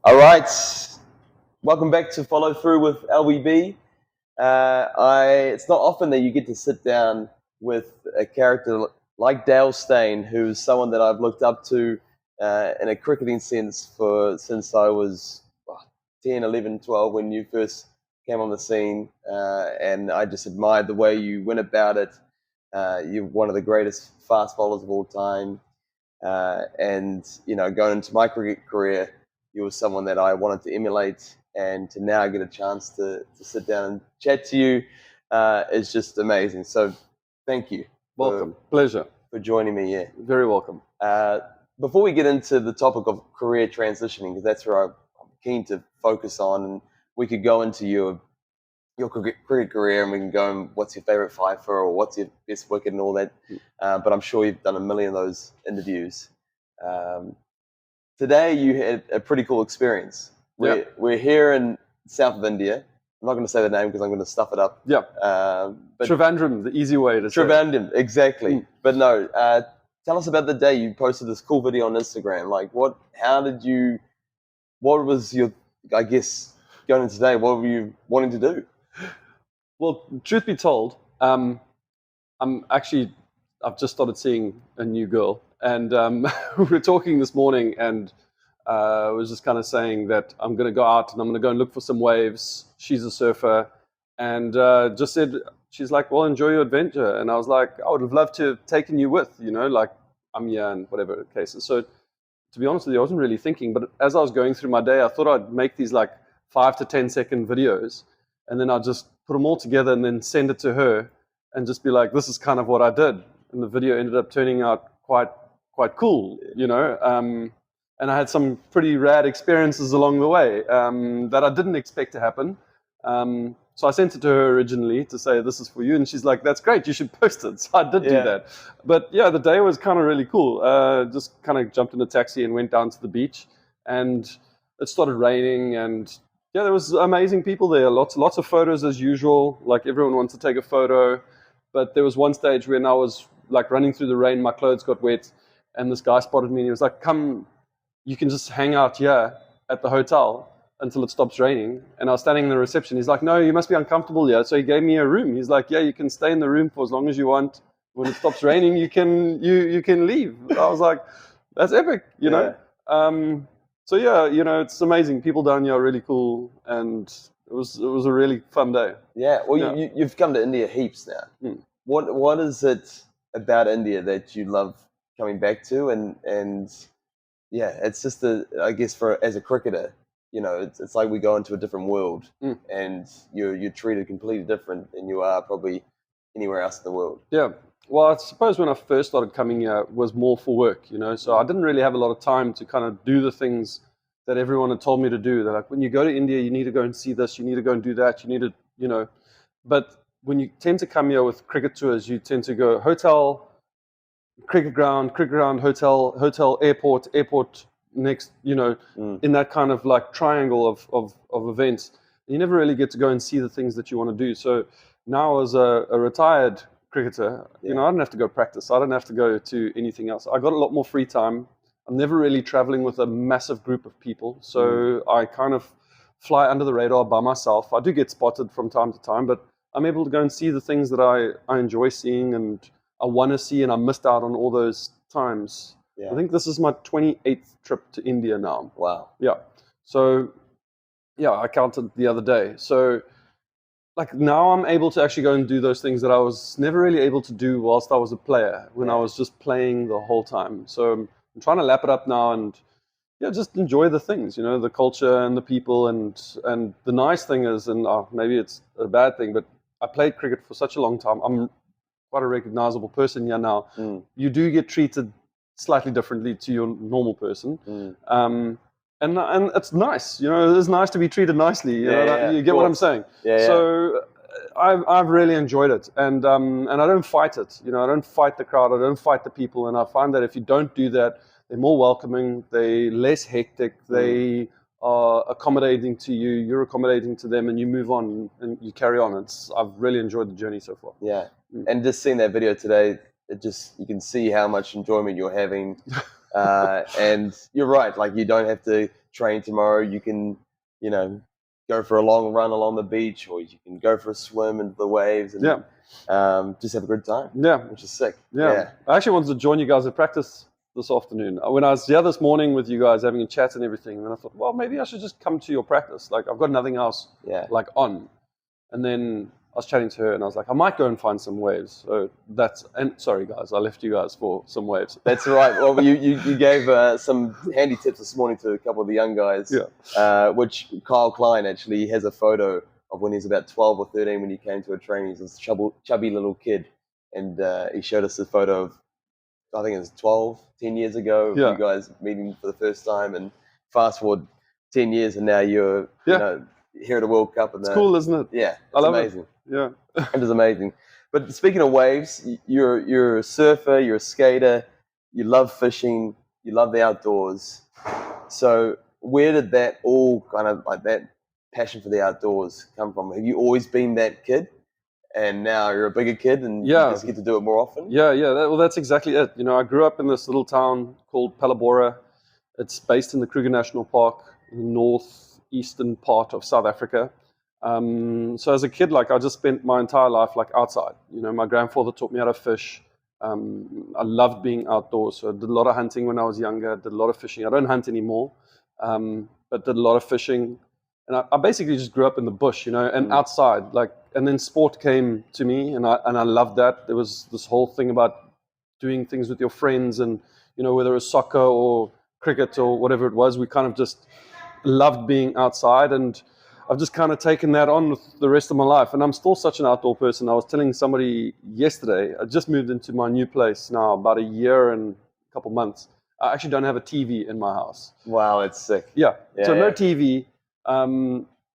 All right, welcome back to Follow Through with LBB. It's not often that you get to sit down with a character like Dale Steyn, who's someone that I've looked up to in a cricketing sense since I was 10, 11, 12 when you first came on the scene, and I just admired the way you went about it. You're one of the greatest fast bowlers of all time, and going into my cricket career, you were someone that I wanted to emulate, and to now get a chance to sit down and chat to you is just amazing. So thank you. Welcome. Pleasure. For joining me, yeah. Very welcome. Before we get into the topic of career transitioning, because that's where I'm keen to focus on, and we could go into your cricket career, and we can go and what's your favourite fifer or what's your best wicket and all that. But I'm sure you've done a million of those interviews. Today you had a pretty cool experience. We're here in south of India. I'm not going to say the name because I'm going to stuff it up. Yeah. Trivandrum, the easy way to say it. Trivandrum, exactly. But no, tell us about the day you posted this cool video on Instagram. Like, what was your, I guess, going into today, what were you wanting to do? Well, truth be told, I've just started seeing a new girl. And we were talking this morning, and I was just kind of saying that I'm going to go out and I'm going to go and look for some waves. She's a surfer, and just said, she's like, well, enjoy your adventure. And I was like, I would have loved to have taken you with, like I'm here and whatever the case is. So to be honest with you, I wasn't really thinking, but as I was going through my day, I thought I'd make these like 5 to 10 second videos, and then I'd just put them all together and then send it to her and just be like, this is kind of what I did. And the video ended up turning out quite cool, and I had some pretty rad experiences along the way that I didn't expect to happen. So I sent it to her originally to say, this is for you. And she's like, that's great, you should post it. So I did do that. But yeah, the day was kind of really cool. Just kind of jumped in a taxi and went down to the beach. And it started raining. And yeah, there was amazing people there. Lots of photos as usual. Like everyone wants to take a photo. But there was one stage when I was like running through the rain, my clothes got wet. And this guy spotted me and he was like, come, you can just hang out here at the hotel until it stops raining. And I was standing in the reception. He's like, no, you must be uncomfortable here. So he gave me a room. He's like, yeah, you can stay in the room for as long as you want. When it stops raining, you can leave. I was like, that's epic, you know? So yeah, it's amazing. People down here are really cool, and it was a really fun day. Yeah, well, you've come to India heaps now. What is it about India that you love coming back to? And yeah, it's just I guess as a cricketer, it's like we go into a different world, and you're treated completely different than you are probably anywhere else in the world. Yeah. Well, I suppose when I first started coming here, it was more for work, so I didn't really have a lot of time to kind of do the things that everyone had told me to do. They're like, when you go to India, you need to go and see this, you need to go and do that, you need to, But when you tend to come here with cricket tours, you tend to go hotel, cricket ground, hotel, airport next, in that kind of like triangle of events. You never really get to go and see the things that you want to do. So now as a retired cricketer, I don't have to go practice. I don't have to go to anything else. I got a lot more free time. I'm never really traveling with a massive group of people. So I kind of fly under the radar by myself. I do get spotted from time to time, but I'm able to go and see the things that I enjoy seeing and I want to see, and I missed out on all those times. Yeah. I think this is my 28th trip to India now. Wow. Yeah. So, yeah, I counted the other day. So, like now I'm able to actually go and do those things that I was never really able to do whilst I was a player, when I was just playing the whole time. So I'm trying to lap it up now and just enjoy the things, the culture and the people. And the nice thing is, and maybe it's a bad thing, but I played cricket for such a long time. I'm quite a recognizable person here now. You do get treated slightly differently to your normal person. And it's nice, it is nice to be treated nicely. You get what I'm saying? So I've really enjoyed it, and I don't fight it. I don't fight the crowd. I don't fight the people, and I find that if you don't do that, they're more welcoming. They're less hectic. They are accommodating to you. You're accommodating to them, and you move on and you carry on. I've really enjoyed the journey so far. Yeah, and just seeing that video today, you can see how much enjoyment you're having. And you're right, like you don't have to train tomorrow, you can, go for a long run along the beach, or you can go for a swim into the waves and just have a good time. Yeah. Which is sick. Yeah. I actually wanted to join you guys at practice this afternoon. When I was here this morning with you guys having a chat and everything, and I thought, well, maybe I should just come to your practice. Like, I've got nothing else on. And then I was chatting to her and I was like, I might go and find some waves. So sorry guys, I left you guys for some waves. That's all right. Well, you gave some handy tips this morning to a couple of the young guys, which Kyle Klein actually has a photo of when he was about 12 or 13 when he came to a training. He was this chubby little kid. And he showed us a photo of, I think it was 10 years ago, of you guys meeting for the first time. And fast forward 10 years and now you're here at a World Cup. And it's cool, isn't it? Yeah, I love amazing. It. Yeah. It is amazing. But speaking of waves, you're a surfer, you're a skater, you love fishing, you love the outdoors. So where did that all kind of like that passion for the outdoors come from? Have you always been that kid? And now you're a bigger kid and you just get to do it more often? Yeah. That's exactly it. I grew up in this little town called Palabora. It's based in the Kruger National Park, in the northeastern part of South Africa. So as a kid, I just spent my entire life outside. My grandfather taught me how to fish. I loved being outdoors. So I did a lot of hunting when I was younger, did a lot of fishing. I don't hunt anymore, but did a lot of fishing. And I basically just grew up in the bush, and outside. And then sport came to me, and I loved that. There was this whole thing about doing things with your friends, and whether it was soccer or cricket or whatever it was, we kind of just loved being outside. And I've just kind of taken that on with the rest of my life. And I'm still such an outdoor person. I was telling somebody yesterday, I just moved into my new place now, about a year and a couple months. I actually don't have a TV in my house. Wow, it's sick. Yeah. So no TV.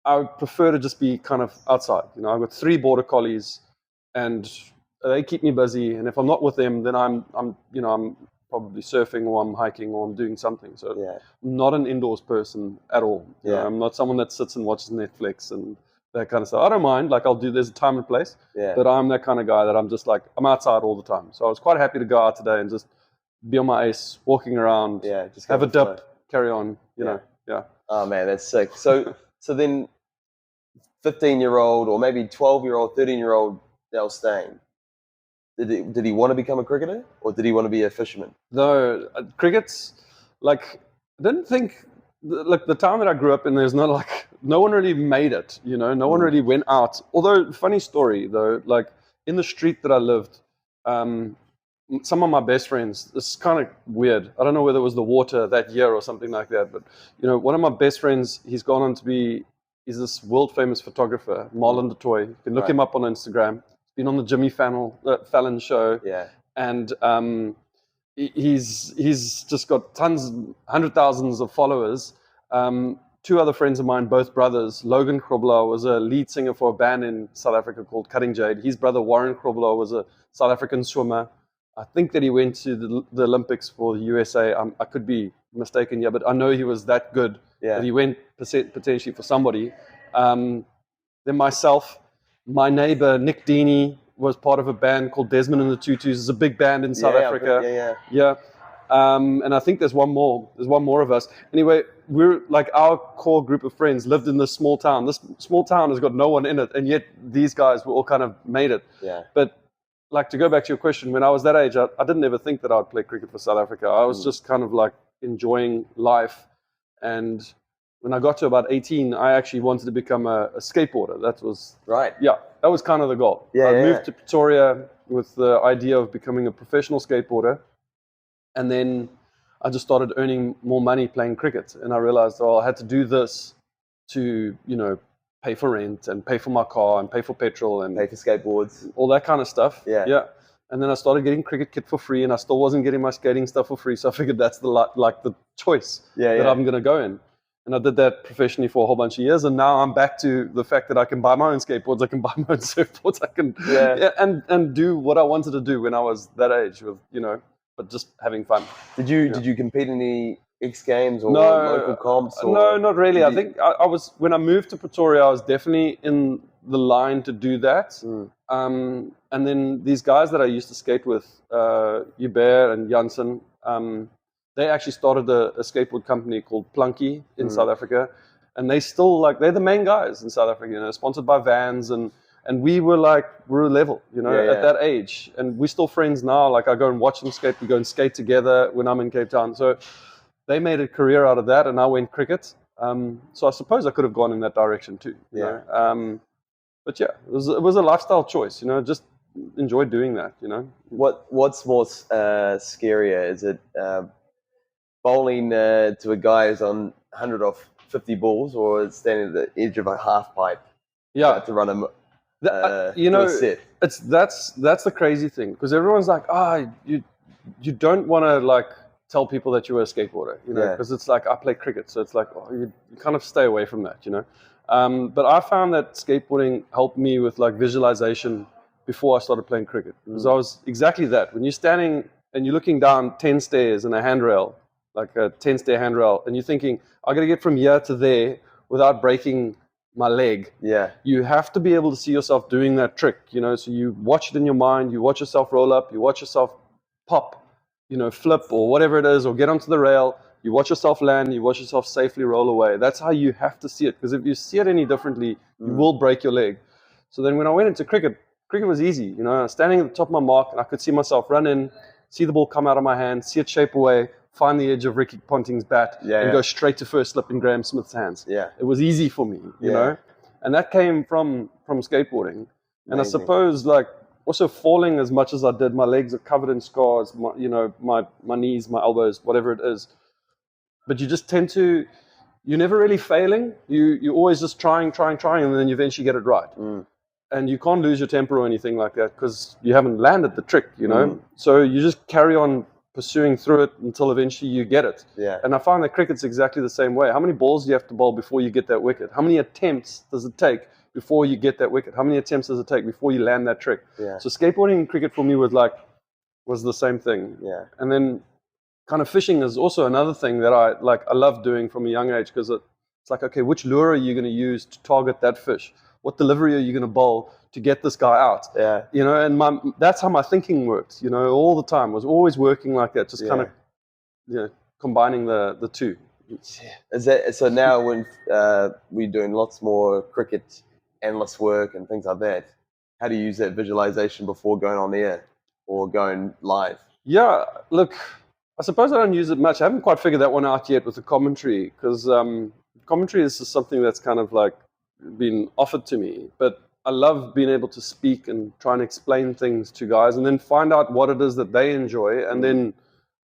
I would prefer to just be kind of outside. I've got 3 border collies, and they keep me busy. And if I'm not with them, then I'm probably surfing, or I'm hiking, or I'm doing something. So I'm not an indoors person at all. I'm not someone that sits and watches Netflix and that kind of stuff. I don't mind. There's a time and place. But I'm that kind of guy that I'm just I'm outside all the time. So I was quite happy to go out today and just be on my ace, walking around, just have a dip, carry on, you know. Yeah. Oh man, that's sick. So then 15-year-old or maybe 12-year-old, 13-year-old Dale Steyn, did he want to become a cricketer, or did he want to be a fisherman? No, cricket's I didn't think the town that I grew up in, there's no one really made it, no one really went out. Although, funny story though, in the street that I lived, some of my best friends, this is kind of weird. I don't know whether it was the water that year or something like that, but one of my best friends, he's gone on to be, he's this world famous photographer, Marlon du Toit. You can look him up on Instagram. He's been on the Jimmy Fallon show. Yeah. And he's just got hundred thousands of followers. 2 other friends of mine, both brothers. Logan Krobler was a lead singer for a band in South Africa called Cutting Jade. His brother Warren Krobler was a South African swimmer. I think that he went to the Olympics for the USA. I could be mistaken, but I know he was that good that he went potentially for somebody. Then myself, my neighbor Nick Deeney was part of a band called Desmond and the Tutus. It's a big band in South Africa. And I think there's one more. There's one more of us. Anyway, we're our core group of friends lived in this small town. This small town has got no one in it, and yet these guys were all kind of made it. Yeah. But to go back to your question, when I was that age, I didn't ever think that I'd play cricket for South Africa. I was just kind of enjoying life. And when I got to about 18, I actually wanted to become a skateboarder. That was that was kind of the goal. I moved to Pretoria with the idea of becoming a professional skateboarder. And then I just started earning more money playing cricket. And I realized, I had to do this to, pay for rent and pay for my car and pay for petrol and pay for skateboards, all that kind of stuff. Yeah. And then I started getting cricket kit for free, and I still wasn't getting my skating stuff for free. So I figured that's the choice that I'm going to go in. And I did that professionally for a whole bunch of years. And now I'm back to the fact that I can buy my own skateboards, I can buy my own surfboards, I can and do what I wanted to do when I was that age with, but just having fun. Did you compete in any X Games or local comps? Or no, not really. I think I was, when I moved to Pretoria, I was definitely in the line to do that. And then these guys that I used to skate with, Hubert and Janssen, they actually started a skateboard company called Plunky in South Africa, and they still like they're the main guys in South Africa, you know, sponsored by Vans, and we were level, you know, at that age, and we're still friends now. Like I go and watch them skate, we go and skate together when I'm in Cape Town. So they made a career out of that, and I went cricket. So I suppose I could have gone in that direction too. You know? But yeah, it was a lifestyle choice, you know. Just enjoy doing that, you know. What's more scarier? Is it bowling to a guy who's on 100 off 50 balls, or standing at the edge of a half pipe? To run a you know, set? that's the crazy thing, because everyone's like, you don't want to like tell people that you were a skateboarder, you know, because it's like I play cricket, so it's like you kind of stay away from that, you know. But I found that skateboarding helped me with like visualization before I started playing cricket, because I was exactly that. When you're standing and you're looking down 10 stairs and a handrail, like a 10-stair handrail, and you're thinking, I got to get from here to there without breaking my leg. You have to be able to see yourself doing that trick, you know. So you watch it in your mind, you watch yourself roll up, you watch yourself pop, you know, flip or whatever it is, or get onto the rail. You watch yourself land, you watch yourself safely roll away. That's how you have to see it, because if you see it any differently, you will break your leg. So then when I went into cricket was easy, you know. Standing at the top of my mark, and I could see myself run in, see the ball come out of my hand, see it shape away, find the edge of Ricky Ponting's bat, and go straight to first slip in Graham Smith's hands. It was easy for me, you know. And that came from skateboarding. And I suppose, like, also falling as much as I did, my legs are covered in scars, you know, my knees, my elbows, whatever it is. But you just tend to, you're never really failing. You're always just trying, and then you eventually get it right. And you can't lose your temper or anything like that, because you haven't landed the trick, you know. So you just carry on pursuing through it until eventually you get it. And I find that cricket's exactly the same way. How many balls do you have to bowl before you get that wicket? How many attempts does it take before you get that wicket? How many attempts does it take before you land that trick? So skateboarding and cricket for me was the same thing. And then kind of fishing is also another thing that I love doing from a young age, because it's like, okay, which lure are you going to use to target that fish? What delivery are you going to bowl to get this guy out? You know, and that's how my thinking worked, you know, all the time. I was always working like that, just kind of, you know, combining the two. Is that, so now when we're doing lots more cricket analyst work and things like that, how do you use that visualization before going on the air or going live? Yeah, look, I suppose I don't use it much. I haven't quite figured that one out yet with the commentary, because commentary is just something that's kind of like been offered to me. But I love being able to speak and try and explain things to guys, and then find out what it is that they enjoy, and then,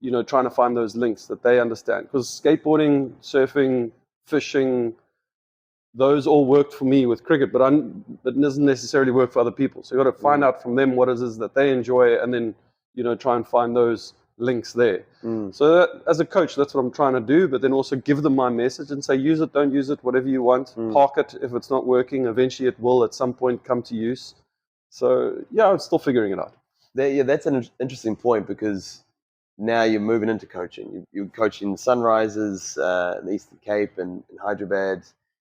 you know, trying to find those links that they understand. Because skateboarding, surfing, fishing, those all worked for me with cricket, but it doesn't necessarily work for other people. So you got to find out from them what it is that they enjoy, and then, you know, try and find those links there. So as a coach, that's what I'm trying to do, but then also give them my message and say, use it, don't use it, whatever you want. Park it if it's not working. Eventually it will at some point come to use. So yeah, I'm still figuring it out. That's an interesting point, because now you're moving into coaching. You're coaching Sunrisers in the Eastern Cape and in Hyderabad.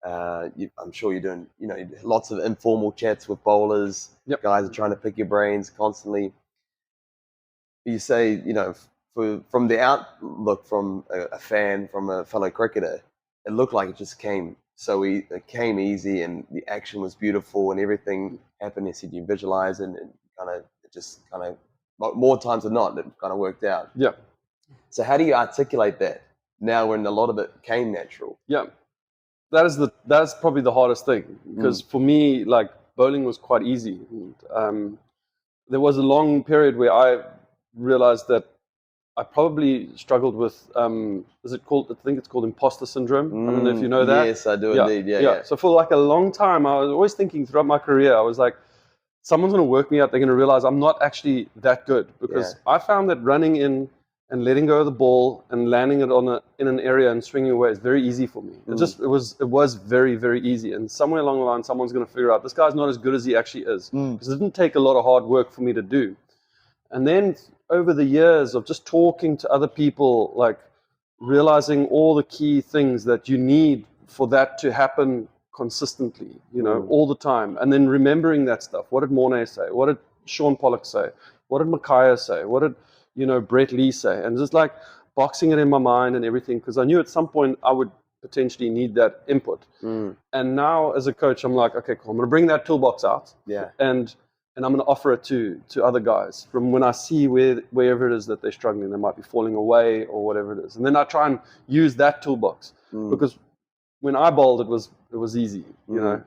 I'm sure you're doing, you know, lots of informal chats with bowlers. Guys are trying to pick your brains constantly. You say, you know, from the outlook, from a fan, from a fellow cricketer, it looked like it just came it came easy, and the action was beautiful, and everything happened. You said you visualize it, and it just more times than not, it kind of worked out. So how do you articulate that now when a lot of it came natural? That's probably the hardest thing, because for me, like, bowling was quite easy. There was a long period where I realized that I probably struggled with, is it called, I think it's called impostor syndrome. I don't know if you know that. Yes, I do indeed. Yeah. So for like a long time, I was always thinking throughout my career, I was like, someone's going to work me out. They're going to realize I'm not actually that good, because I found that running in and letting go of the ball and landing it in an area and swinging away is very easy for me. It was very, very easy. And somewhere along the line, someone's going to figure out this guy's not as good as he actually is, because it didn't take a lot of hard work for me to do. And then over the years of just talking to other people, like realizing all the key things that you need for that to happen consistently, you know, all the time. And then remembering that stuff. What did Mornay say? What did Sean Pollock say? What did Micaiah say? What did, you know, Brett Lee say? And just like boxing it in my mind and everything, because I knew at some point I would potentially need that input. And now as a coach, I'm like, okay, cool, I'm going to bring that toolbox out, and I'm going to offer it to other guys from when I see wherever it is that they're struggling, they might be falling away or whatever it is, and then I try and use that toolbox, because when I bowled, it was easy, you know.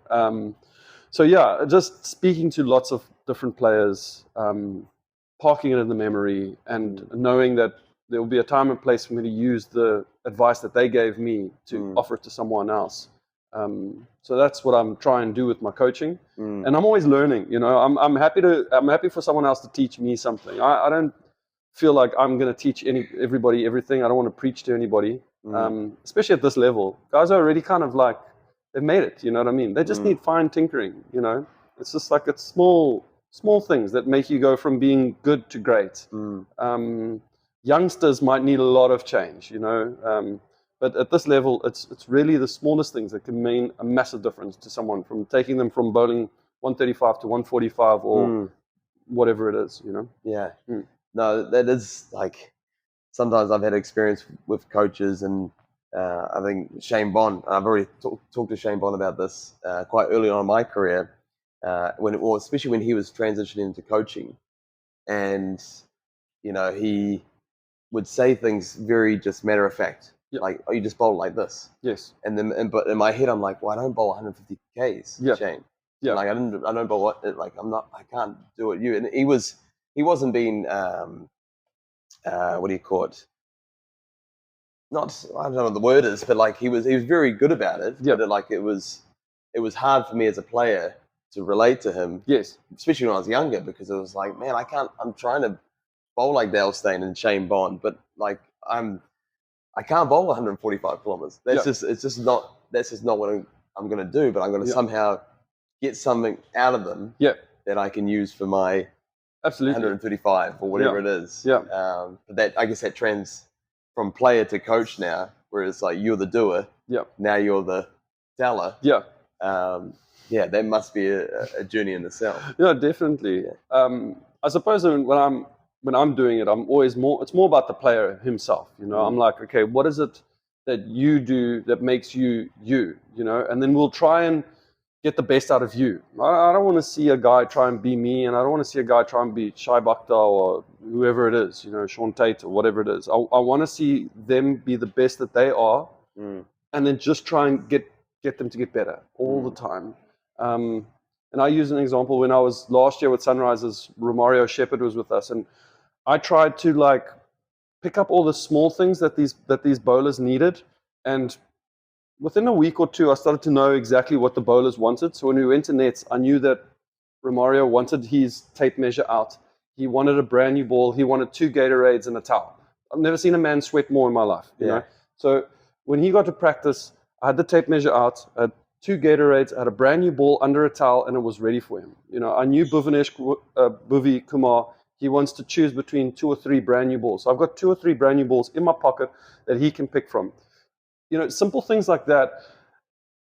So yeah, just speaking to lots of different players, parking it in the memory, and knowing that there will be a time and place for me to use the advice that they gave me to offer it to someone else. So that's what I'm trying to do with my coaching, and I'm always learning. You know, I'm happy for someone else to teach me something. I don't feel like I'm going to teach everybody everything. I don't want to preach to anybody, especially at this level. Guys are already kind of like, they've made it. You know what I mean? They just need fine tinkering. You know, it's just like it's small things that make you go from being good to great. Youngsters might need a lot of change, you know, but at this level, it's really the smallest things that can mean a massive difference to someone, from taking them from bowling 135 to 145 or whatever it is, you know. Yeah. No, that is like, sometimes I've had experience with coaches, and I think Shane Bond, I've already talked to Shane Bond about this quite early on in my career, especially when he was transitioning into coaching, and you know, he would say things very just matter of fact, like, "Oh, you just bowl like this." Yes. But in my head, I'm like, "Well, I don't bowl 150 k's, Shane. Yeah. Like I don't bowl what, like I can't do it. You." And he wasn't being what do you call it? Not, I don't know what the word is, but like he was very good about it. Yeah. But like it was hard for me as a player to relate to him. Yes. Especially when I was younger, because it was like, man, I'm trying to bowl like Dale Steyn and Shane Bond, but like I can't bowl 145 kilometers. That's just not what I'm going to do. But I'm going to somehow get something out of them that I can use for my 135 or whatever it is. But that, I guess, that trends from player to coach now, where it's like you're the doer. Now you're the teller. That must be a journey in itself. Yeah, definitely. I suppose when I'm doing it, it's more about the player himself. You know, I'm like, okay, what is it that you do that makes you, you know, and then we'll try and get the best out of you. I don't want to see a guy try and be me, and I don't want to see a guy try and be Shai Bakhtar or whoever it is, you know, Sean Tate or whatever it is. I want to see them be the best that they are, and then just try and get them to get better all the time. And I use an example when I was last year with Sunrisers. Romario Shepherd was with us, and I tried to like pick up all the small things that these bowlers needed, and within a week or two, I started to know exactly what the bowlers wanted. So when we went to nets, I knew that Romario wanted his tape measure out. He wanted a brand new ball. He wanted 2 Gatorades and a towel. I've never seen a man sweat more in my life. You know? So when he got to practice, I had the tape measure out. I had 2 Gatorades. I had a brand new ball under a towel, and it was ready for him. You know, I knew Bhuvi Kumar. He wants to choose between 2 or 3 brand new balls. So I've got 2 or 3 brand new balls in my pocket that he can pick from. You know, simple things like that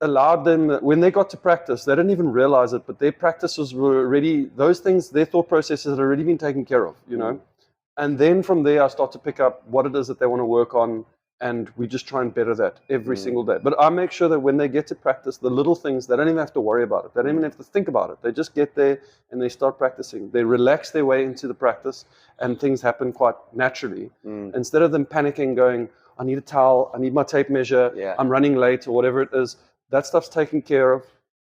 allowed them, when they got to practice, they didn't even realize it, but their practices were already, those things, their thought processes had already been taken care of, you know. And then from there, I start to pick up what it is that they want to work on, and we just try and better that every single day. But I make sure that when they get to practice, the little things, they don't even have to worry about it. They don't even have to think about it. They just get there and they start practicing. They relax their way into the practice, and things happen quite naturally. Instead of them panicking, going, I need a towel, I need my tape measure, I'm running late, or whatever it is, that stuff's taken care of.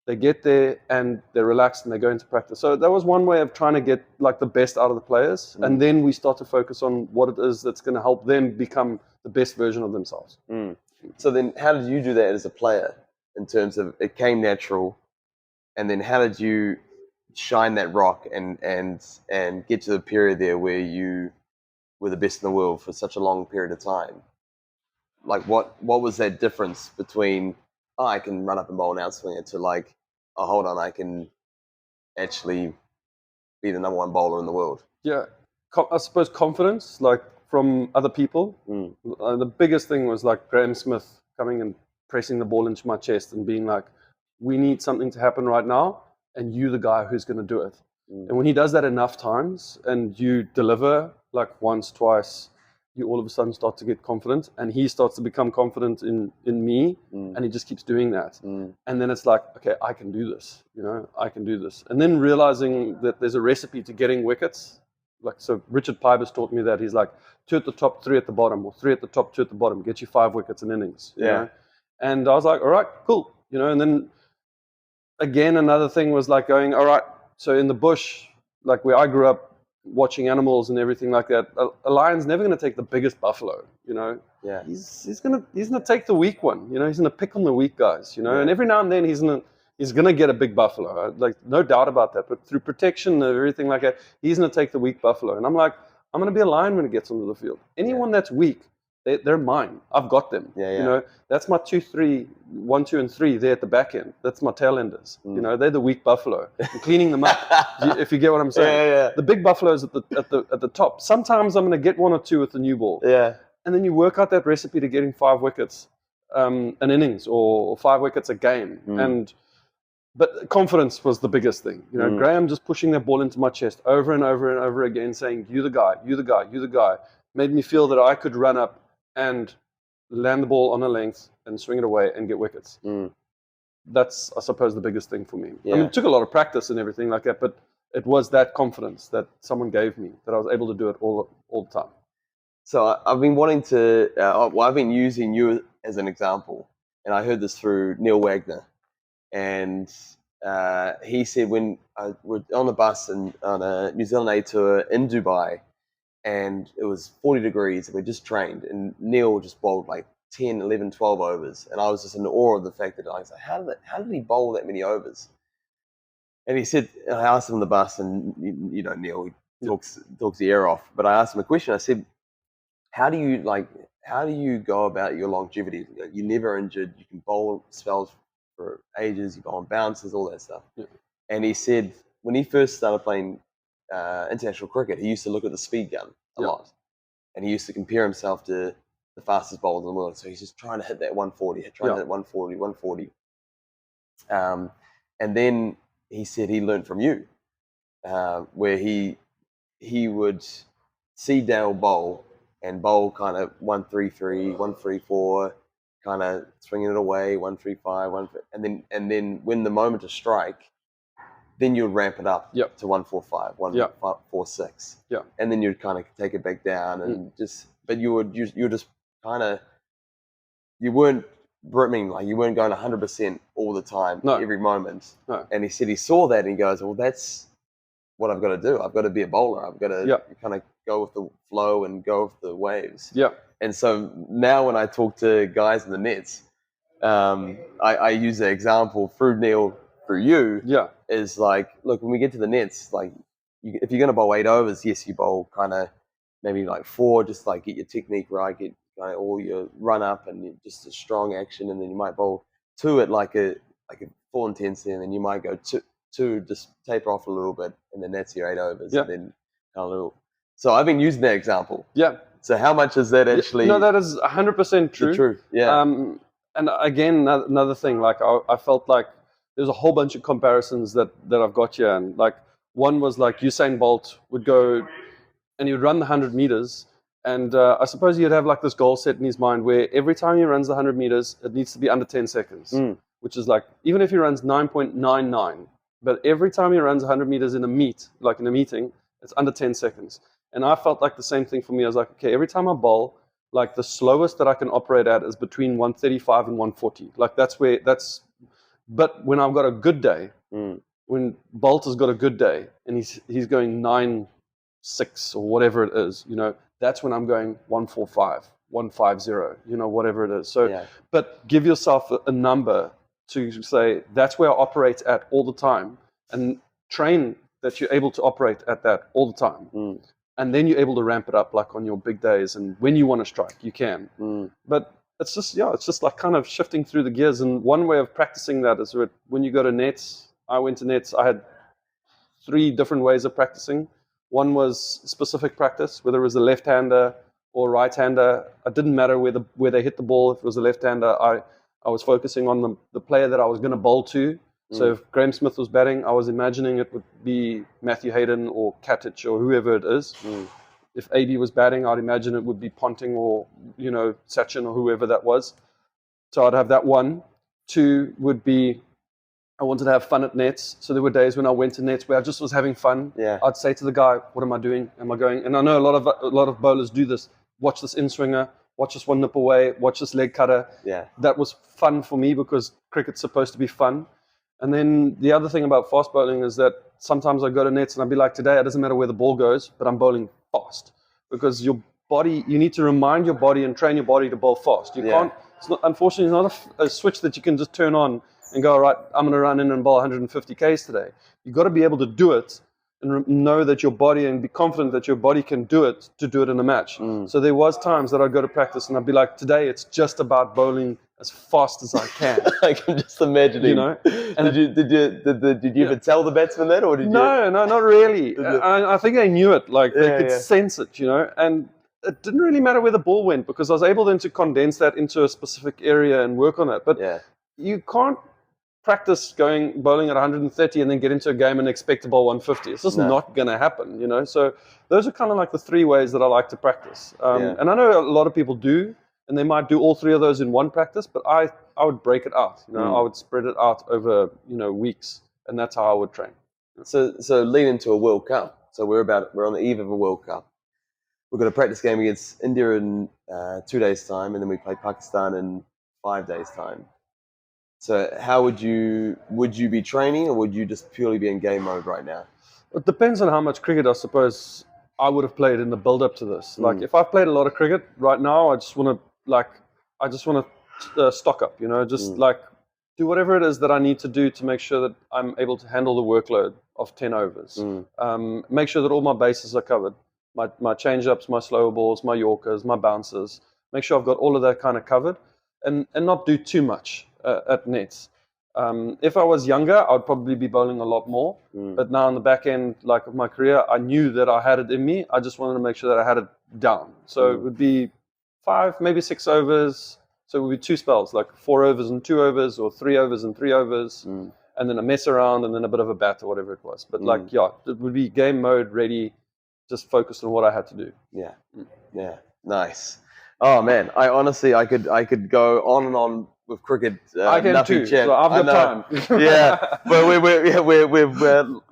They get there and they're relaxed and they go into practice. So that was one way of trying to get like the best out of the players. And then we start to focus on what it is that's going to help them become the best version of themselves. So then how did you do that as a player, in terms of it came natural, and then how did you shine that rock and get to the period there where you were the best in the world for such a long period of time? Like what was that difference between, oh, I can run up and bowl an outswinger, to like, oh, hold on, I can actually be the number 1 bowler in the world? Yeah, I suppose confidence, like from other people. The biggest thing was like Graham Smith coming and pressing the ball into my chest and being like, we need something to happen right now, and you the guy who's going to do it. And when he does that enough times and you deliver like once, twice, you all of a sudden start to get confident, and he starts to become confident in me, and he just keeps doing that. And then it's like, okay, I can do this, I can do this. And then realizing that there's a recipe to getting wickets. Like, so Richard Pybus taught me that. He's like, 2 at the top, 3 at the bottom, or 3 at the top, 2 at the bottom, get you 5 wickets in innings. You know? And I was like, all right, cool. And then again, another thing was like going, all right, so in the bush, like where I grew up, watching animals and everything like that, a lion's never going to take the biggest buffalo, Yeah. He's gonna take the weak one, he's gonna pick on the weak guys, and every now and then he's gonna get a big buffalo, like no doubt about that. But through protection and everything like that, he's gonna take the weak buffalo. And I'm like, I'm gonna be a lion when it gets onto the field. Anyone that's weak, they're mine. I've got them. That's my 2, 3, 1, 2, and 3 there at the back end. That's my tail enders. They're the weak buffalo. I'm cleaning them up. If you get what I'm saying. The big buffaloes at the top. Sometimes I'm going to get 1 or 2 with the new ball. And then you work out that recipe to getting 5 wickets an innings, or 5 wickets a game. But confidence was the biggest thing. Graham just pushing that ball into my chest over and over and over again, saying, "You the guy, you the guy, you the guy," made me feel that I could run up and land the ball on a length and swing it away and get wickets. That's, I suppose, the biggest thing for me. I mean, it took a lot of practice and everything like that, but it was that confidence that someone gave me that I was able to do it all the time. So I've been wanting to, I've been using you as an example, and I heard this through Neil Wagner. And he said when we're on the bus on a New Zealand A tour in Dubai, and it was 40 degrees, and we just trained, and Neil just bowled like 10, 11, 12 overs, and I was just in awe of the fact that I was like, how did he bowl that many overs? And he said, and I asked him on the bus, and Neil talks the air off, but I asked him a question. I said, how do you go about your longevity? You're never injured, you can bowl spells for ages, you bowl on bounces, all that stuff. And he said when he first started playing international cricket, he used to look at the speed gun a lot, and he used to compare himself to the fastest bowlers in the world. So he's just trying to hit that 140, to hit 140. And then he said he learned from you, where he would see Dale bowl and bowl kind of 133, 134, kind of swinging it away, 135, and then when the moment to strike, then you'd ramp it up to 145, 146. And then you'd kind of take it back down and but you just kind of, you weren't brimming, like you weren't going 100% all the time, every moment. And he said he saw that and he goes, well, that's what I've got to do. I've got to be a bowler. I've got to kind of go with the flow and go with the waves. And so now when I talk to guys in the nets, I use the example through Neil, through you, is like, look, when we get to the nets, like if you're going to bowl 8 overs, yes, you bowl kind of maybe like 4, just like get your technique right, get all your run up and just a strong action, and then you might bowl 2 at like a full intensity, and then you might go 2 just taper off a little bit, and then that's your 8 overs, and then kind of little. So I've been using that example. So how much is that actually? No, that is 100% true. The truth. And again, another thing, like I felt like there's a whole bunch of comparisons that I've got here, and like one was like Usain Bolt would go and he would run the 100 meters, and I suppose he'd have like this goal set in his mind where every time he runs the 100 meters, it needs to be under 10 seconds, which is like, even if he runs 9.99, but every time he runs 100 meters in a meeting, it's under 10 seconds. And I felt like the same thing for me. I was like, okay, every time I bowl, like the slowest that I can operate at is between 135 and 140. Like but when I've got a good day, when Bolt has got a good day and he's going 9.6 or whatever it is, that's when I'm going 145, 150, whatever it is. So, but give yourself a number to say that's where I operate at all the time, and train that you're able to operate at that all the time. And then you're able to ramp it up like on your big days, and when you want to strike, you can. But it's just like kind of shifting through the gears. And one way of practicing that is when you go to nets. I went to nets. I had 3 different ways of practicing. One was specific practice, whether it was a left-hander or right-hander. It didn't matter where they hit the ball. If it was a left-hander, I was focusing on the player that I was going to bowl to. So if Graham Smith was batting, I was imagining it would be Matthew Hayden or Katic or whoever it is. If AD was batting, I'd imagine it would be Ponting or, Sachin or whoever that was. So I'd have that one. Two would be, I wanted to have fun at nets. So there were days when I went to nets where I just was having fun. Yeah. I'd say to the guy, what am I doing? Am I going? And I know a lot of bowlers do this. Watch this in-swinger, watch this one nip away, watch this leg cutter. Yeah. That was fun for me because cricket's supposed to be fun. And then the other thing about fast bowling is that sometimes I go to nets and I'd be like, today it doesn't matter where the ball goes, but I'm bowling fast. Because your body, you need to remind your body and train your body to bowl fast. You can't, unfortunately, it's not a switch that you can just turn on and go, all right, I'm going to run in and bowl 150 Ks today. You've got to be able to do it and know that your body and be confident that your body can do it to do it in a match. So there was times that I'd go to practice and I'd be like, today it's just about bowling as fast as I can. Like, I'm just imagining. And did you ever tell the batsman that, or did you? No, not really. I think they knew it. Like they could sense it, and it didn't really matter where the ball went because I was able then to condense that into a specific area and work on it. But you can't practice bowling at 130 and then get into a game and expect to bowl 150. It's just not going to happen, So those are kind of like the three ways that I like to practice. And I know a lot of people do, and they might do all three of those in one practice, but I would break it out. I would spread it out over, weeks, and that's how I would train. So lean into a World Cup. So we're on the eve of a World Cup. We've got a practice game against India in 2 days' time, and then we play Pakistan in 5 days' time. So how would you be training, or would you just purely be in game mode right now? It depends on how much cricket I suppose I would have played in the build-up to this. Like if I've played a lot of cricket right now, I just want to stock up. Like do whatever it is that I need to do to make sure that I'm able to handle the workload of 10 overs. Make sure that all my bases are covered. My change-ups, my slower balls, my yorkers, my bouncers. Make sure I've got all of that kind of covered, and not do too much at nets. If I was younger, I'd probably be bowling a lot more. But now on the back end, like of my career, I knew that I had it in me. I just wanted to make sure that I had it down. So it would be 5, maybe 6 overs. So it would be 2 spells, like 4 overs and 2 overs, or 3 overs and 3 overs, and then a mess around, and then a bit of a bat or whatever it was. But it would be game mode ready, just focused on what I had to do. Yeah, nice. Oh man, I could go on and on with cricket. I can too. Chat. So I've got time. Yeah, but we've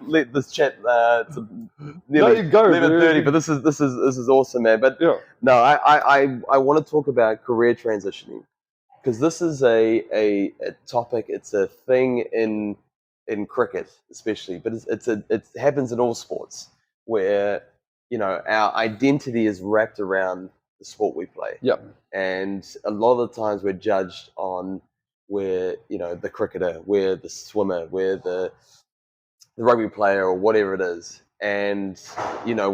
let this chat to nearly 11:30. But this is awesome, man. But no, I want to talk about career transitioning, because this is a topic. It's a thing in cricket, especially, but it happens in all sports where our identity is wrapped around the sport we play. And a lot of the times we're judged on we're the cricketer, we're the swimmer, we're the rugby player, or whatever it is. And a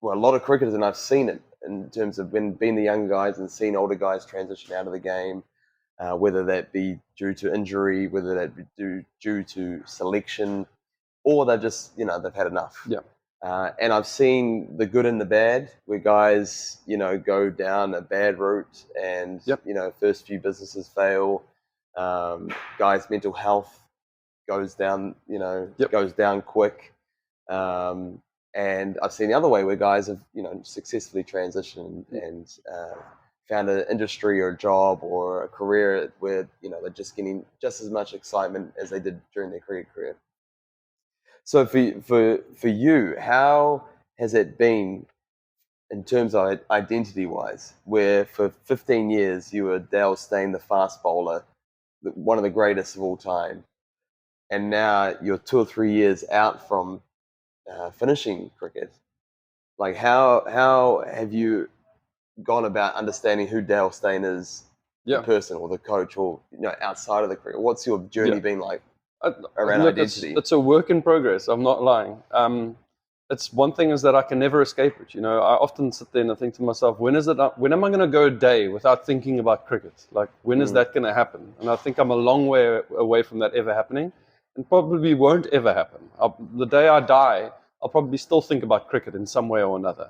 lot of cricketers, and I've seen it in terms of being the younger guys and seeing older guys transition out of the game, whether that be due to injury, whether that be due to selection, or they've just they've had enough. And I've seen the good and the bad, where guys, go down a bad route, and first few businesses fail. Guys' mental health goes down, goes down quick. And I've seen the other way, where guys have, successfully transitioned and found an industry or a job or a career where, they're just getting just as much excitement as they did during their cricket career. So for you, how has it been in terms of identity-wise, where for 15 years you were Dale Steyn, the fast bowler, one of the greatest of all time, and now you're 2 or 3 years out from finishing cricket? Like, how have you gone about understanding who Dale Steyn is, the person or the coach, or outside of the cricket? What's your journey been like? Around identity. It's a work in progress. I'm not lying. It's one thing is that I can never escape it. I often sit there and I think to myself, when am I going to go a day without thinking about cricket? Like, when is that going to happen? And I think I'm a long way away from that ever happening, and probably won't ever happen. The day I die, I'll probably still think about cricket in some way or another.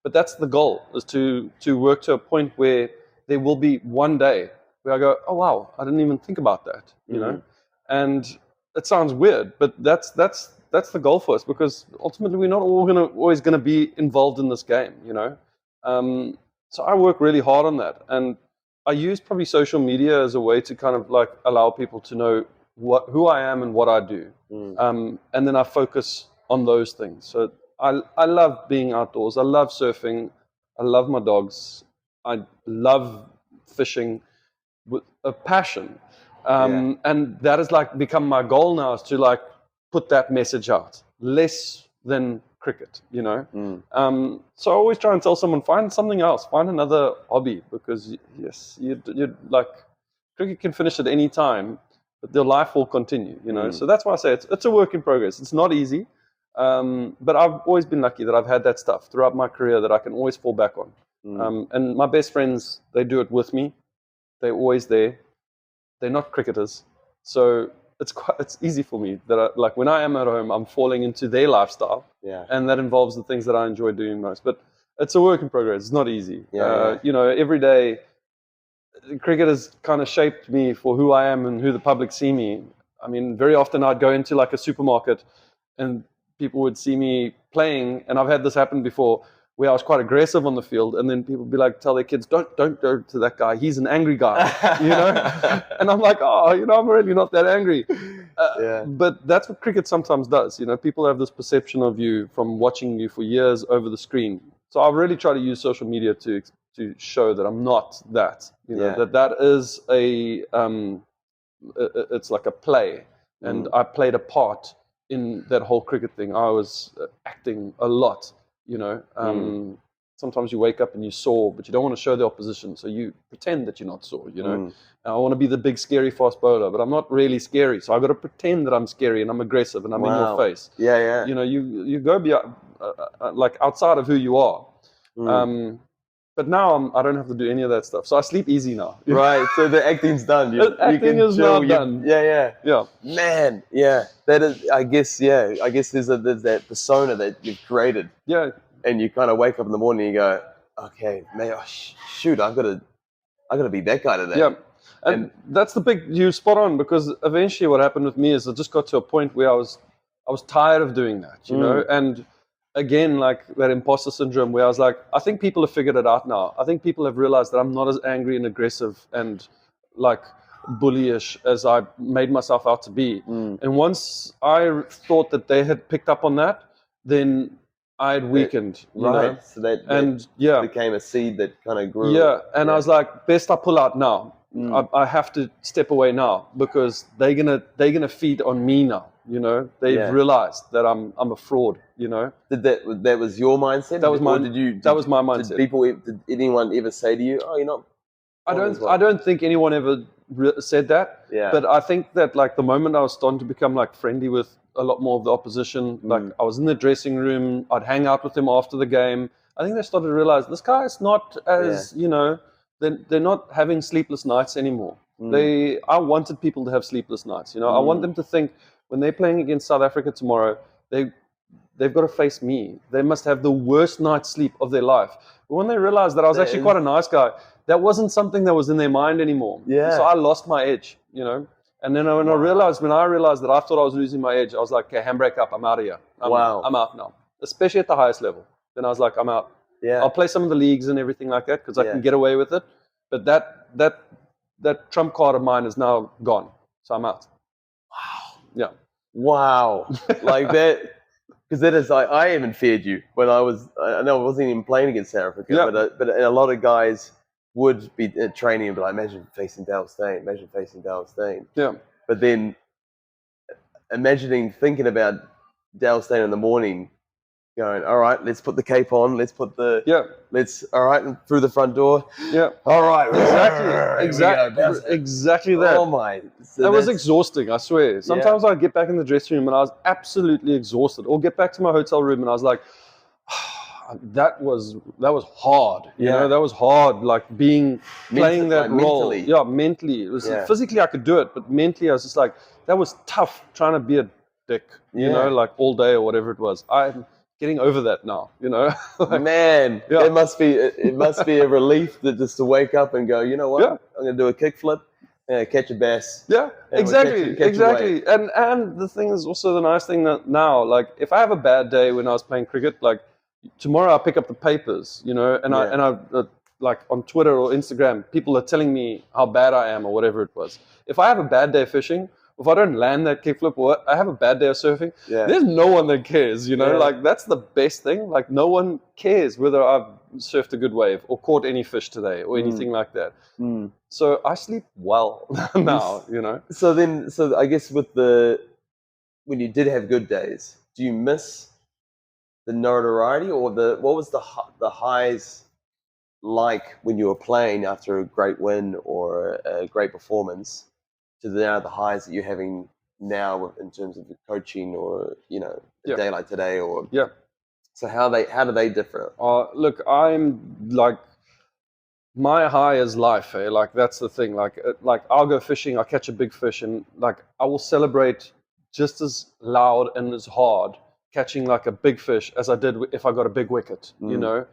But that's the goal, is to work to a point where there will be one day where I go, oh wow, I didn't even think about that. And it sounds weird, but that's the goal for us, because ultimately we're not always gonna be involved in this game, you know. So I work really hard on that, and I use probably social media as a way to kind of like allow people to know who I am and what I do, and then I focus on those things. So I love being outdoors. I love surfing. I love my dogs. I love fishing with a passion, and that has like become my goal now, is to like put that message out, less than cricket, you know. So I always try and tell someone, find something else, find another hobby, because yes, you'd like, cricket can finish at any time, but their life will continue, you know. So that's why I say it's a work in progress. It's not easy, but I've always been lucky that I've had that stuff throughout my career that I can always fall back on. And my best friends, they do it with me. They're always there. They're not cricketers, so it's easy for me that like when I am at home, I'm falling into their lifestyle, and that involves the things that I enjoy doing most. But it's a work in progress. It's not easy. You know, every day, cricket has kind of shaped me for who I am and who the public see me. I mean, very often I'd go into like a supermarket, and people would see me playing, and I've had this happen before, where I was quite aggressive on the field, and then people would be like, tell their kids, don't go to that guy. He's an angry guy, you know? And I'm like, oh, you know, I'm really not that angry. But that's what cricket sometimes does. You know, people have this perception of you from watching you for years over the screen. So I really try to use social media to show that I'm not that. You know, that is it's like a play, and I played a part in that whole cricket thing. I was acting a lot. You know, sometimes you wake up and you're sore, but you don't want to show the opposition, so you pretend that you're not sore, you know. I want to be the big, scary fast bowler, but I'm not really scary, so I've got to pretend that I'm scary and I'm aggressive and I'm in your face. You know, you go beyond, like outside of who you are. But now I don't have to do any of that stuff, so I sleep easy now. Right, so the acting's done. Acting is now done. Yeah. Man, that is. I guess there's that persona that you've created. Yeah. And you kind of wake up in the morning and you go, okay, man, shoot, I gotta be that guy today. Yeah. And that's the big, you spot on, because eventually what happened with me is I just got to a point where I was tired of doing that, you know, and again, like that imposter syndrome, where I was like, I think people have figured it out now. I think people have realized that I'm not as angry and aggressive and like bullyish as I made myself out to be. And once I thought that they had picked up on that, then I had weakened. You know? So that became a seed that kind of grew. I was like, best I pull out now. I have to step away now, because they're gonna feed on me now. You know, they've realized that I'm a fraud. You know, that was your mindset? That was my. That was my mindset. Did anyone ever say to you, "Oh, you're not"? I don't think anyone ever said that. But I think that like the moment I was starting to become like friendly with a lot more of the opposition, like I was in the dressing room, I'd hang out with them after the game. I think they started to realize this guy is not as you know. They're not having sleepless nights anymore. I wanted people to have sleepless nights. You know, I want them to think when they're playing against South Africa tomorrow, they've got to face me. They must have the worst night's sleep of their life. But when they realized that I was actually quite a nice guy, that wasn't something that was in their mind anymore. So I lost my edge, you know. And then when I realized that I thought I was losing my edge, I was like, okay, handbrake up, I'm out of here. I'm out now, especially at the highest level. Then I was like, I'm out. I'll play some of the leagues and everything like that, because I can get away with it. But that trump card of mine is now gone. So I'm out. Wow. Like that, because that is like, I even feared you when I know I wasn't even playing against South Africa, but a lot of guys would be training and be like, imagine facing Dale Steyn. But then thinking about Dale Steyn in the morning, going, all right, let's put the cape on, let's put all right, and through the front door. All right. Exactly that. Oh my. That was exhausting, I swear. Sometimes I'd get back in the dressing room and I was absolutely exhausted. Or get back to my hotel room and I was like, that was hard. You know, that was hard, like playing that role. Mentally. It was physically I could do it, but mentally I was just like, that was tough trying to be a dick, you know, like all day or whatever it was. I'm getting over that now, you know. Like, man, it must be a relief just to wake up and go, you know what, I'm going to do a kickflip. Yeah, catch a bass. Yeah, And exactly, catch a wave. exactly. And the thing is also the nice thing that now, like, if I have a bad day when I was playing cricket, like tomorrow I pick up the papers, you know, and I like on Twitter or Instagram, people are telling me how bad I am or whatever it was. If I have a bad day fishing, if I don't land that kickflip or I have a bad day of surfing, there's no one that cares, you know, like that's the best thing. Like no one cares whether I've surfed a good wave or caught any fish today or anything like that. So I sleep well now, you know. So I guess when you did have good days, do you miss the notoriety or what was the highs like when you were playing after a great win or a great performance to now the highs that you're having now in terms of the coaching or, you know, a day like today or so how do they differ? Look, I'm like my high is life, eh? Like that's the thing. Like I'll go fishing, I'll catch a big fish, and like I will celebrate just as loud and as hard catching like a big fish as I did if I got a big wicket, you know.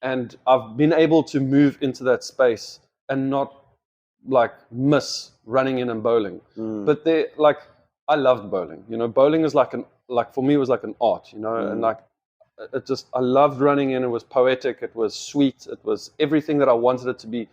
And I've been able to move into that space and not like miss running in and bowling. But I loved bowling. You know, bowling is like for me it was like an art, you know, and like I loved running in. It was poetic. It was sweet. It was everything that I wanted it to be.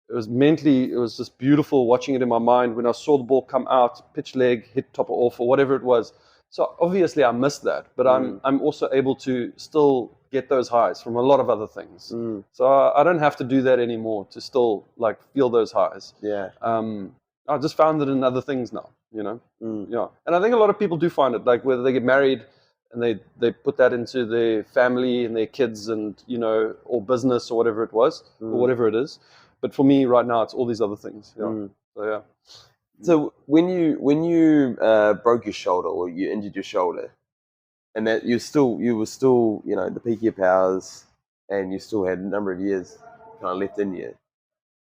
It was just beautiful watching it in my mind when I saw the ball come out, pitch leg, hit top or off or whatever it was. So obviously I missed that, but I'm also able to still get those highs from a lot of other things. So I don't have to do that anymore to still like feel those highs. Yeah. I just found it in other things now, you know. Yeah. And I think a lot of people do find it, like whether they get married and they put that into their family and their kids and, you know, or business or whatever it was, or whatever it is. But for me right now, it's all these other things. Yeah. So, yeah. So when you broke your shoulder or you injured your shoulder and that you were still, you know, the peak of your powers and you still had a number of years kind of left in you,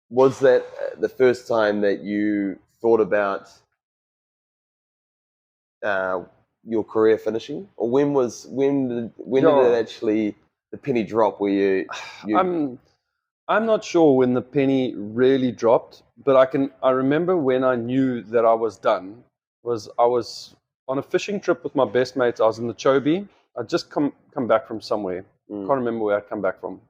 was that the first time that you thought about your career finishing, or when did it actually the penny drop where you I'm not sure when the penny really dropped, but I remember when I knew that I was done I was on a fishing trip with my best mates. I was in the Chobe. I'd just come back from somewhere. Can't remember where I'd come back from.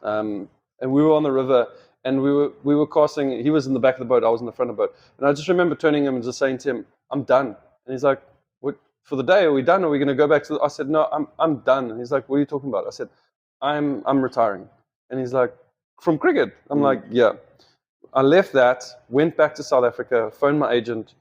And we were on the river and we were casting. He was in the back of the boat, I was in the front of the boat. And I just remember turning to him and just saying to him, "I'm done." And he's like, "What, for the day? Are we done? Are we going to go back to I said, "No, I'm done." And he's like, "What are you talking about?" I said, I'm retiring." And he's like, "From cricket?" I'm like, "Yeah." I left that, went back to South Africa, phoned my agent,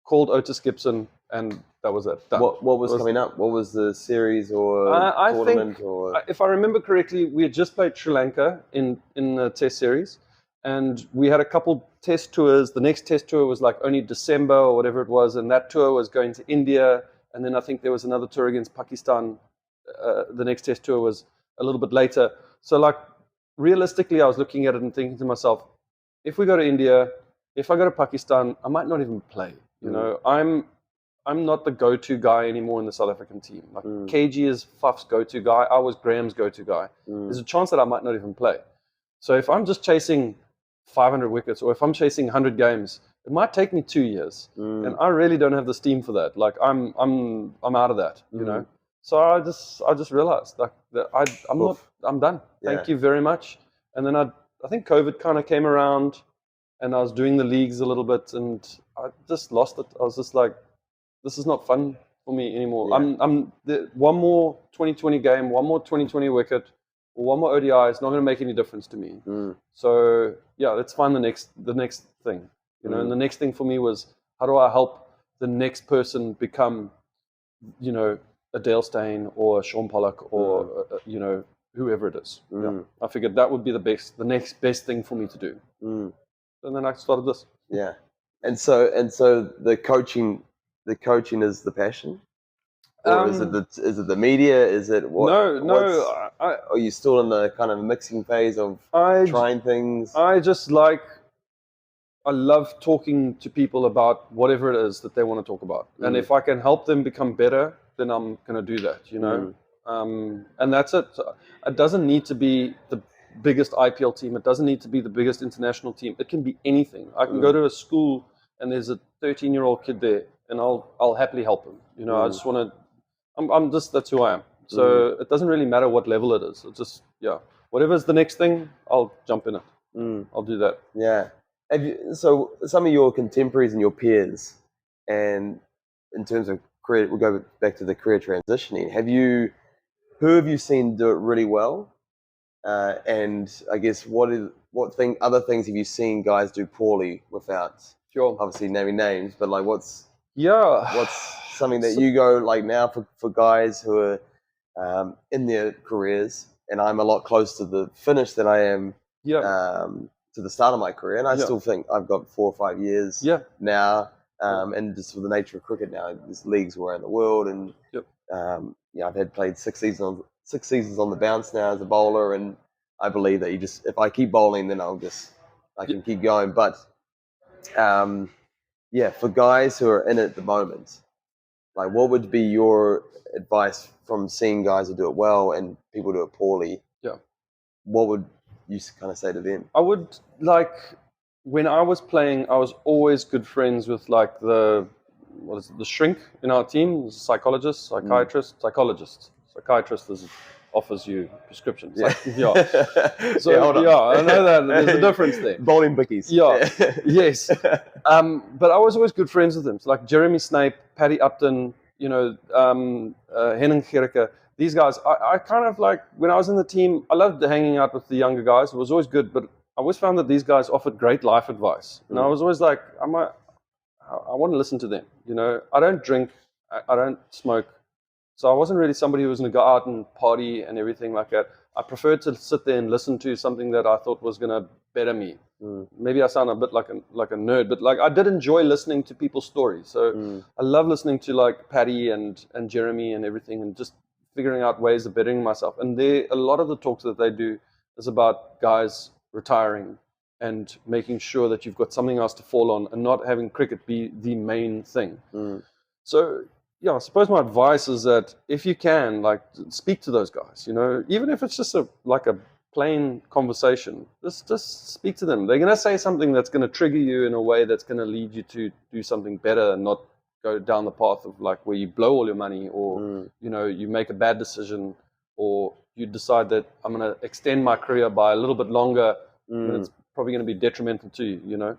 called Otis Gibson, and that was it. Done. What was coming up? What was the series or tournament? If I remember correctly, we had just played Sri Lanka in the Test series, and we had a couple Test tours. The next Test tour was like only December or whatever it was, and that tour was going to India, and then I think there was another tour against Pakistan. The next Test tour was a little bit later. So like, realistically, I was looking at it and thinking to myself, if we go to India, if I go to Pakistan, I might not even play. You know, I'm not the go-to guy anymore in the South African team. Like KG is Faf's go-to guy. I was Graham's go-to guy. There's a chance that I might not even play. So if I'm just chasing 500 wickets or if I'm chasing 100 games, it might take me 2 years. And I really don't have the steam for that. Like I'm out of that, you know. So I just realized like that I'm done. Thank you very much. And then I think COVID kind of came around and I was doing the leagues a little bit and I just lost it. I was just like, this is not fun for me anymore. One more 2020 game, one more 2020 wicket, or one more ODI is not going to make any difference to me. So yeah, let's find the next thing. You know, and the next thing for me was, how do I help the next person become, you know, a Dale Steyn or a Sean Pollock or you know, whoever it is. Yeah. I figured that would be the next best thing for me to do. And then I started this. Yeah. And so the coaching is the passion, or is it the media? Is it what? No. Are you still in the kind of mixing phase of trying things? I love talking to people about whatever it is that they want to talk about, and if I can help them become better, then I'm going to do that. You know, and that's it. It doesn't need to be biggest IPL team. It doesn't need to be the biggest international team. It can be anything. I can go to a school and there's a 13-year-old kid there, and I'll happily help him. You know, I just want to. I'm just, that's who I am. So it doesn't really matter what level it is. It's just whatever's the next thing, I'll jump in it. I'll do that. Yeah. So some of your contemporaries and your peers, and in terms of career, we'll go back to the career transitioning. Who have you seen do it really well? And I guess other things have you seen guys do poorly without obviously naming names, but like what's something that you go like now for guys who are in their careers, and I'm a lot closer to the finish than I am to the start of my career, and I still think I've got 4 or 5 years now, and just with the nature of cricket now, there's leagues around the world, and I've played 6 seasons on the bounce now as a bowler, and I believe that if I keep bowling, then I can keep going. But for guys who are in it at the moment, like what would be your advice from seeing guys who do it well and people do it poorly? What would you kind of say to them? I would, like, when I was playing, I was always good friends with like the shrink in our team, the psychologist, psychiatrist, psychologist. Psychiatrist offers you prescriptions. Yeah. So I know that there's a difference there. Bowling bookies. Yes. But I was always good friends with them. So like Jeremy Snape, Paddy Upton, Henning Gerke. These guys, I kind of like, when I was in the team, I loved hanging out with the younger guys. It was always good, but I always found that these guys offered great life advice. And I was always like, I want to listen to them. You know, I don't drink, I don't smoke. So I wasn't really somebody who was going to go out and party and everything like that. I preferred to sit there and listen to something that I thought was going to better me. Maybe I sound a bit like a nerd, but like I did enjoy listening to people's stories. So I love listening to like Paddy and Jeremy and everything, and just figuring out ways of bettering myself. And a lot of the talks that they do is about guys retiring and making sure that you've got something else to fall on and not having cricket be the main thing. So I suppose my advice is that if you can, like, speak to those guys, you know, even if it's just a plain conversation, just speak to them. They're going to say something that's going to trigger you in a way that's going to lead you to do something better and not go down the path of like where you blow all your money, or you make a bad decision, or you decide that I'm going to extend my career by a little bit longer, and it's probably going to be detrimental to you, you know.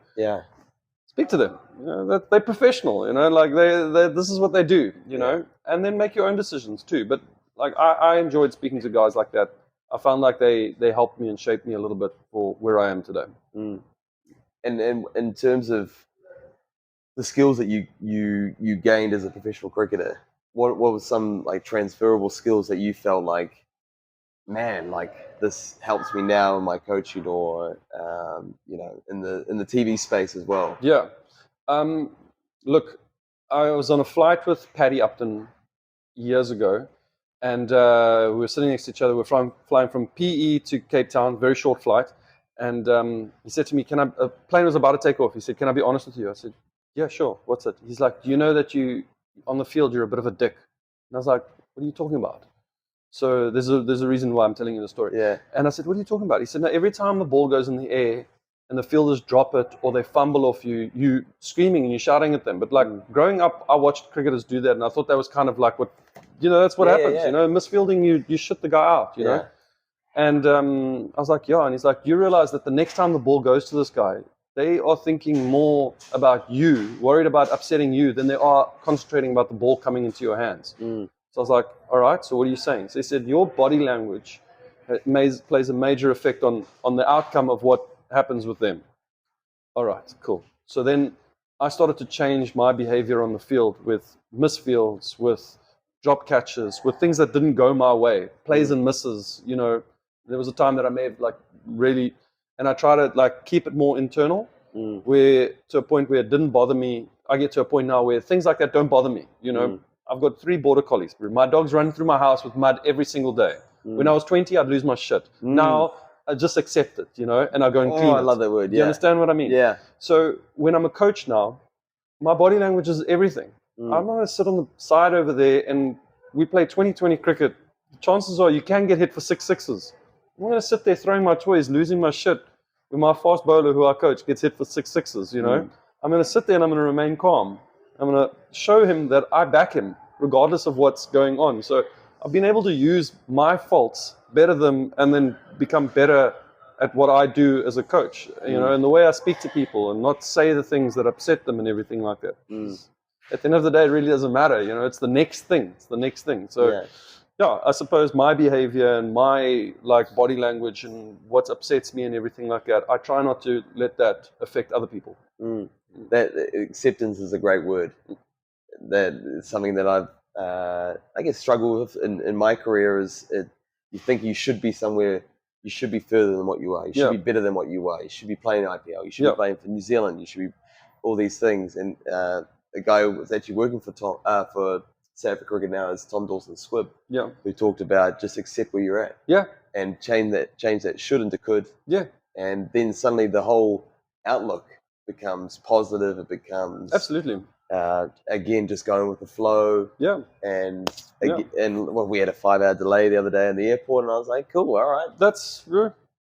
Speak to them. You know, they're professional, you know, like they this is what they do, you know, and then make your own decisions too. But like I enjoyed speaking to guys like that. I found like they helped me and shaped me a little bit for where I am today. And in terms of the skills that you gained as a professional cricketer, what was some like transferable skills that you felt like, man, like this helps me now in my coaching, or in the TV space as well? Look, I was on a flight with Paddy Upton years ago, and we were sitting next to each other. We were flying from PE to Cape Town, very short flight. And he said to me, a plane was about to take off. He said, "Can I be honest with you?" I said, "Yeah, sure. What's it?" He's like, "Do you know that on the field, you're a bit of a dick?" And I was like, "What are you talking about?" So there's a reason why I'm telling you the story. And I said, "What are you talking about?" He said, "No, every time the ball goes in the air and the fielders drop it or they fumble off you screaming and you're shouting at them. But like growing up, I watched cricketers do that, and I thought that was kind of like what, that's what happens. You know, misfielding, you shut the guy out, you know." And I was like, "Yeah." And he's like, "You realize that the next time the ball goes to this guy, they are thinking more about you, worried about upsetting you, than they are concentrating about the ball coming into your hands." So I was like, "All right, so what are you saying?" So he said, "Your body language plays a major effect on the outcome of what happens with them." All right, cool. So then I started to change my behavior on the field with misfields, with drop catches, with things that didn't go my way, plays and misses. You know, there was a time that I may have really, and I try to keep it more internal, where to a point where it didn't bother me. I get to a point now where things like that don't bother me. You know, I've got 3 border collies. My dog's running through my house with mud every single day. When I was 20, I'd lose my shit. Now I just accept it, and I go and clean it. I love that word. Do you understand what I mean? Yeah. So when I'm a coach now, my body language is everything. I'm not going to sit on the side over there and we play 20-20 cricket. Chances are you can get hit for 6 sixes. I'm going to sit there throwing my toys, losing my shit, when my fast bowler who I coach gets hit for 6 sixes, you know. I'm going to sit there and I'm going to remain calm. I'm going to show him that I back him, regardless of what's going on. So I've been able to use my faults better than, and then become better at what I do as a coach, you know, and the way I speak to people and not say the things that upset them and everything like that. At the end of the day, it really doesn't matter, you know, it's the next thing. It's the next thing. So, yeah, I suppose my behavior and my like body language and what upsets me and everything like that, I try not to let that affect other people. That acceptance is a great word. That is something that I've, I guess, struggled with in my career. You think you should be somewhere, you should be further than what you are. You should be better than what you are. You should be playing IPL. You should be playing for New Zealand. You should be all these things. And a guy who was actually working for South Africa Cricket now is Tom Dawson-Squibb, who talked about just accept where you're at, and change that should into could, and then suddenly the whole outlook becomes positive. It becomes absolutely. Again, just going with the flow. And well, we had a 5-hour delay the other day in the airport, and I was like, cool, all right. That's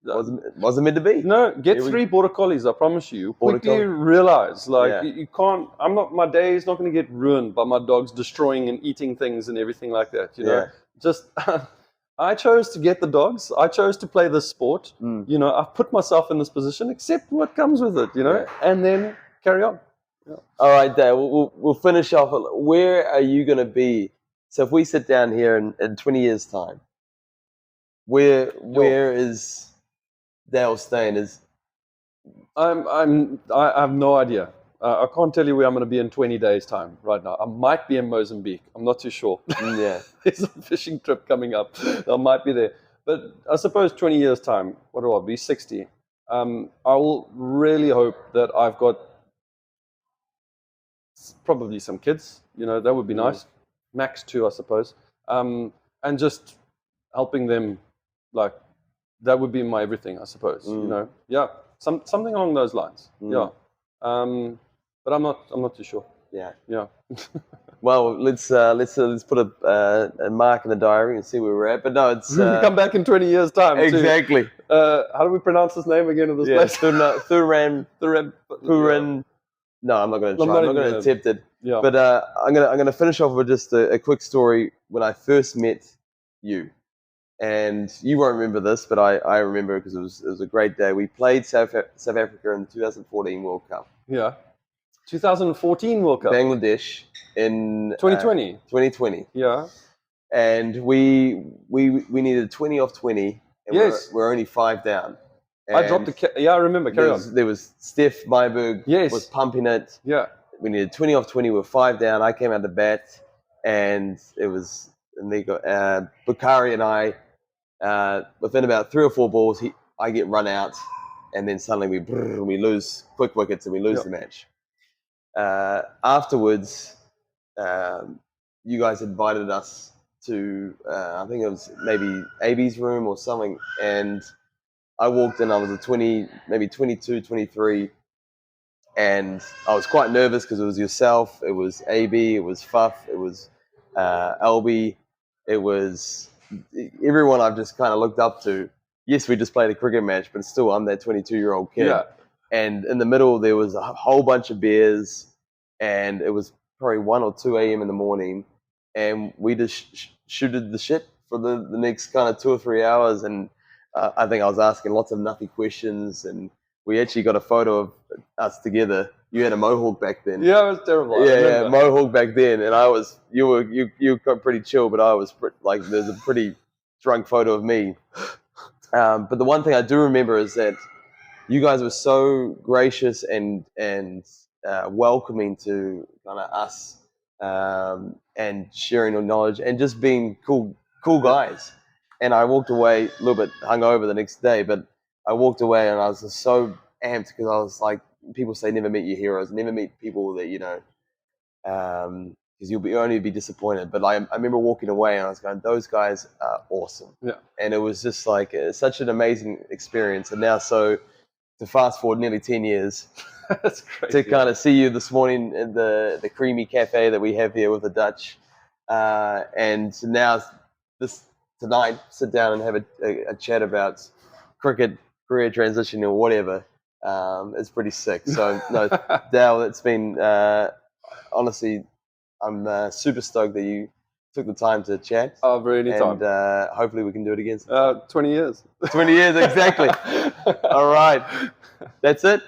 wasn't meant to be. No, get 3 border collies, I promise you. Quickly realize, like, you can't, my day is not going to get ruined by my dogs destroying and eating things and everything like that, you know. Just, I chose to get the dogs. I chose to play this sport. You know, I've put myself in this position, accept what comes with it, you know, and then carry on. All right, Dale, we'll finish off. Where are you going to be? So if we sit down here in 20 years' time, where is Dale Steyn? I have no idea. I can't tell you where I'm going to be in 20 days' time right now. I might be in Mozambique. I'm not too sure. There's a fishing trip coming up. I might be there. But I suppose 20 years' time, what do I be? 60. I will really hope that I've got probably some kids. You know, that would be nice. Max 2, I suppose. And just helping them, like, that would be my everything, I suppose. You know, something along those lines. But I'm not too sure. Well, let's put a mark in the diary and see where we're at. But no, it's come back in 20 years' time. Exactly. How do we pronounce his name again of this place? Thuran. No, I'm not going to try. I'm not going to attempt it. But I'm going to finish off with just a quick story when I first met you. And you won't remember this, but I remember because it was a great day. We played South Africa in the 2014 World Cup. 2014 World Cup. Bangladesh in 2020. 2020. And we needed 20 off 20, and we're only 5 down. And I dropped I remember. Carry on. There was Steph Myberg was pumping it. We needed 20 off 20. We're 5 down. I came out to bat, and it was Bukhari and I. Within about 3 or 4 balls, I get run out, and then suddenly we lose quick wickets and we lose the match. Afterwards, you guys invited us to, I think it was maybe AB's room or something, and I walked in, I was maybe 22, 23, and I was quite nervous because it was yourself, it was AB, it was Fuff, it was LB, it was everyone I've just kind of looked up to. Yes, we just played a cricket match, but still, I'm that 22-year-old kid. And in the middle, there was a whole bunch of beers, and it was probably 1 or 2 a.m. in the morning, and we just shooted the shit for the next kind of 2 or 3 hours, and I think I was asking lots of nutty questions, and we actually got a photo of us together. You had a mohawk back then. Yeah, it was terrible. Yeah, mohawk back then, and you were pretty chill, but I was there's a pretty drunk photo of me. But the one thing I do remember is that you guys were so gracious and welcoming to kind of us, and sharing your knowledge and just being cool guys. And I walked away a little bit hungover the next day, but I walked away and I was just so amped because I was like, people say never meet your heroes, never meet people that you know, because you'll only be disappointed. But I remember walking away and I was going, those guys are awesome. And it was just like such an amazing experience. And now, so to fast forward nearly 10 years, that's crazy, to kind of see you this morning in the creamy cafe that we have here with the Dutch, and now this tonight sit down and have a chat about cricket, career transition, or whatever. It's pretty sick. So no, Dale, it's been honestly, I'm super stoked that you took the time to chat. Oh, very anytime. And hopefully we can do it again. 20 years. 20 years, exactly. All right. That's it.